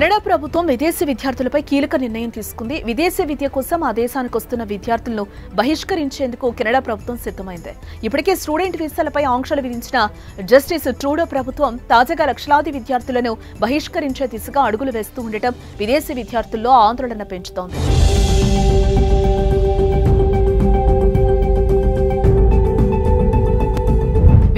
Canada ప్రభుత్వం విదేశీ విద్యార్థులపై కీలక నిర్ణయం తీసుకుంది. విదేశీ విద్య కోసం ఆ దేశానికి వస్తున్న విద్యార్థులను బహిష్కరించేందుకు కెనడా ప్రభుత్వం సిద్ధమైంది. ఇప్పటికే స్టూడెంట్ వీసాలపై ఆంక్షలు విధించిన జస్టిస్ ట్రూడో ప్రభుత్వం తాజాగా లక్షలాది విద్యార్థులను బహిష్కరించే దిశగా అడుగులు వేస్తూ ఉండటం విదేశీ విద్యార్థుల్లో ఆందోళన పెంచుతోంది.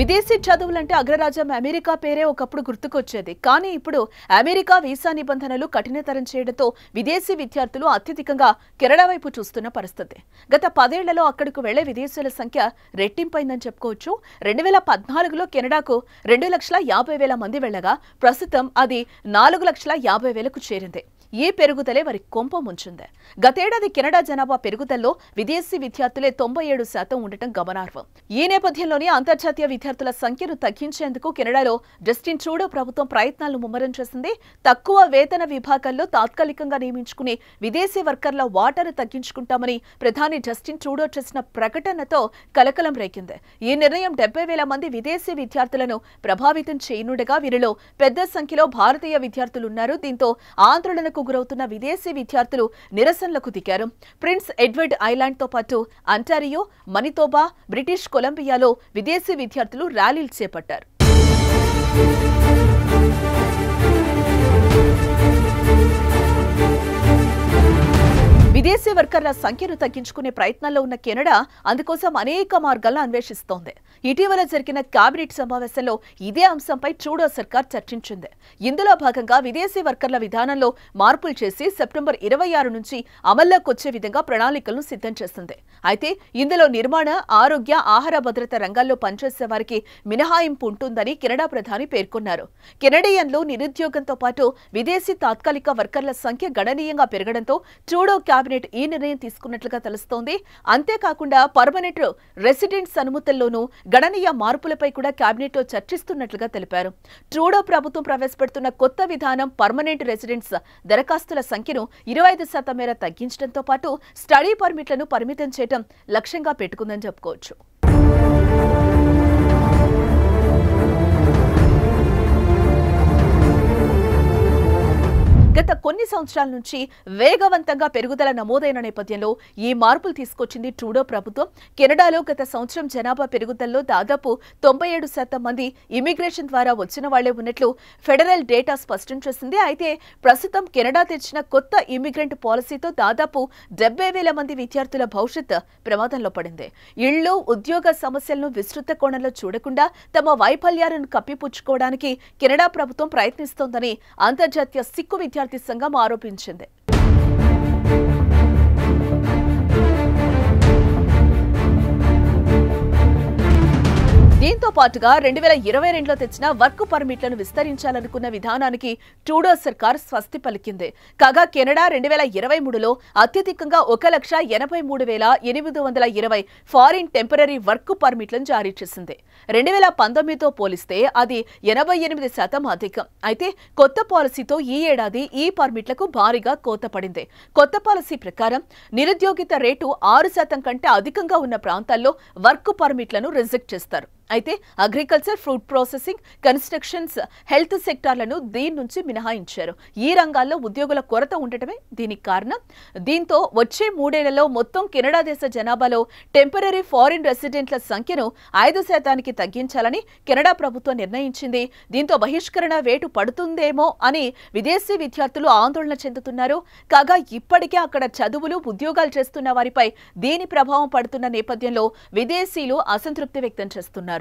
విదేశీ చదువులంటే అగ్రరాజ్యం అమెరికా పేరే ఒకప్పుడు గుర్తుకొచ్చేది. కానీ ఇప్పుడు అమెరికా వీసా నిబంధనలు కఠినతరం చేయడంతో విదేశీ విద్యార్థులు అత్యధికంగా కెనడా వైపు చూస్తున్న పరిస్థితి. గత 10 ఏళ్లలో అక్కడకు వెళ్లే విదేశీయుల సంఖ్య రెట్టింపైందని చెప్పుకోవచ్చు. 2014లో కెనడాకు 2,50,000 మంది వెళ్లగా ప్రస్తుతం అది 4,50,000కు చేరింది. ఈ పెరుగుదలే వారి కొంప ముంచింది. గతేడాది కెనడా జనాభా పెరుగుదలలో విదేశీ విద్యార్థులే 97% ఉండటం గమనార్హం. ఈ నేపథ్యంలోనే అంతర్జాతీయ విద్యార్థుల సంఖ్యను తగ్గించేందుకు కెనడాలో జస్టిన్ ట్రూడో ప్రభుత్వం ప్రయత్నాలను ముమ్మరం చేసింది. తక్కువ వేతన విభాగాల్లో తాత్కాలికంగా నియమించుకునే విదేశీ వర్కర్ల వాటాను తగ్గించుకుంటామని ప్రధాని జస్టిన్ ట్రూడో చేసిన ప్రకటనతో కలకలం రేగింది. ఈ నిర్ణయం 70,000 మంది విదేశీ విద్యార్థులను ప్రభావితం చేయనుండగా వీరిలో పెద్ద సంఖ్యలో భారతీయ విద్యార్థులున్నారు. దీంతో ఆందోళనకు గురవుతున్న విదేశీ విద్యార్థులు నిరసనలకు దిగారు. ప్రిన్స్ ఎడ్వర్డ్ ఐలాండ్ తో పాటు అంటారియో, మనితోబా, బ్రిటిష్ కొలంబియాలో విదేశీ విద్యార్థులు ర్యాలీలు చేపట్టారు. విదేశీ వర్కర్ల సంఖ్యను తగ్గించుకునే ప్రయత్నాల్లో ఉన్న కెనడా అందుకోసం అనేక మార్గాలను అన్వేషిస్తోంది. ఇటీవల జరిగిన కేబినెట్ సమావేశంలో ఇదే అంశంపై ట్రూడో సర్కార్ చర్చించింది. ఇందులో భాగంగా విదేశీ వర్కర్ల విధానంలో మార్పులు చేసి సెప్టెంబర్ 26 నుంచి అమల్లోకి వచ్చే విధంగా ప్రణాళికలను సిద్ధం చేస్తుంది. అయితే ఇందులో నిర్మాణ, ఆరోగ్య, ఆహార భద్రత రంగాల్లో పనిచేసే వారికి మినహాయింపు ఉంటుందని కెనడా ప్రధాని పేర్కొన్నారు. కెనడియన్లు నిరుద్యోగంతో పాటు విదేశీ తాత్కాలిక వర్కర్ల సంఖ్య గణనీయంగా పెరగడంతో ట్రూడో కేబినెట్ ఈ నిర్ణయం తీసుకున్నట్లుగా తెలుస్తోంది. అంతేకాకుండా పర్మనెంట్ రెసిడెంట్స్ అనుమతుల్లోనూ గణనీయ మార్పులపై కూడా కేబినెట్ లో చర్చిస్తున్నట్లుగా తెలిపారు. ట్రూడో ప్రభుత్వం ప్రవేశపెడుతున్న కొత్త విధానం పర్మనెంట్ రెసిడెంట్స్ దరఖాస్తుల సంఖ్యను 25% మేర తగ్గించడంతో పాటు స్టడీ పర్మిట్లను పరిమితం చేయడం లక్ష్యంగా పెట్టుకుందని చెప్పుకోవచ్చు. గత కొన్ని సంవత్సరాల నుంచి వేగవంతంగా పెరుగుదల నమోదైన నేపథ్యంలో ఈ మార్పులు తీసుకొచ్చింది ట్రూడో ప్రభుత్వం. కెనడాలో గత సంవత్సరం జనాభా పెరుగుదలలో దాదాపు 97% మంది ఇమిగ్రేషన్ ద్వారా వచ్చిన వాళ్లే ఉన్నట్లు ఫెడరల్ డేటా స్పష్టం చేసింది. అయితే ప్రస్తుతం కెనడా తెచ్చిన కొత్త ఇమిగ్రెంట్ పాలసీతో దాదాపు 70,000 మంది విద్యార్థుల భవిష్యత్ ప్రమాదంలో పడింది. ఇళ్లు, ఉద్యోగ సమస్యలను విస్తృత కోణంలో చూడకుండా తమ వైఫల్యాలను కప్పిపుచ్చుకోవడానికి కెనడా ప్రభుత్వం ప్రయత్నిస్తోందని అంతర్జాతీయ సిక్కు విద్యార్థి సంఘం ఆరోపించింది. దీంతో పాటుగా 2022లో తెచ్చిన వర్క్ పర్మిట్లను విస్తరించాలనుకున్న విధానానికి ట్రూడో సర్కార్ స్వస్తి పలికింది. కాగా కెనడా 2023లో అత్యధికంగా 1,83,820 ఫారిన్ టెంపరరీ వర్క్ పర్మిట్లను జారీ చేసింది. 2019తో పోలిస్తే అది 88% అధికం. అయితే కొత్త పాలసీతో ఈ ఏడాది ఈ పర్మిట్లకు భారీగా కోత పడింది. కొత్త పాలసీ ప్రకారం నిరుద్యోగిత రేటు 6% కంటే అధికంగా ఉన్న ప్రాంతాల్లో వర్క్ పర్మిట్లను రిజెక్ట్ చేస్తారు. అయితే agriculture, food processing, constructions, health సెక్టార్లను దీని నుంచి మినహాయించారు. ఈ రంగాల్లో ఉద్యోగుల కొరత ఉండటమే దీనికి కారణం. దీంతో వచ్చే 3 ఏళ్లలో మొత్తం కెనడా దేశ జనాభాలో టెంపరరీ ఫారిన్ రెసిడెంట్ల సంఖ్యను 5% తగ్గించాలని కెనడా ప్రభుత్వం నిర్ణయించింది. దీంతో బహిష్కరణ వేటు పడుతుందేమో అని విదేశీ విద్యార్థులు ఆందోళన చెందుతున్నారు. కాగా ఇప్పటికే అక్కడ చదువులు, ఉద్యోగాలు చేస్తున్న వారిపై దీని ప్రభావం పడుతున్న నేపథ్యంలో విదేశీయులు అసంతృప్తి వ్యక్తం చేస్తున్నారు.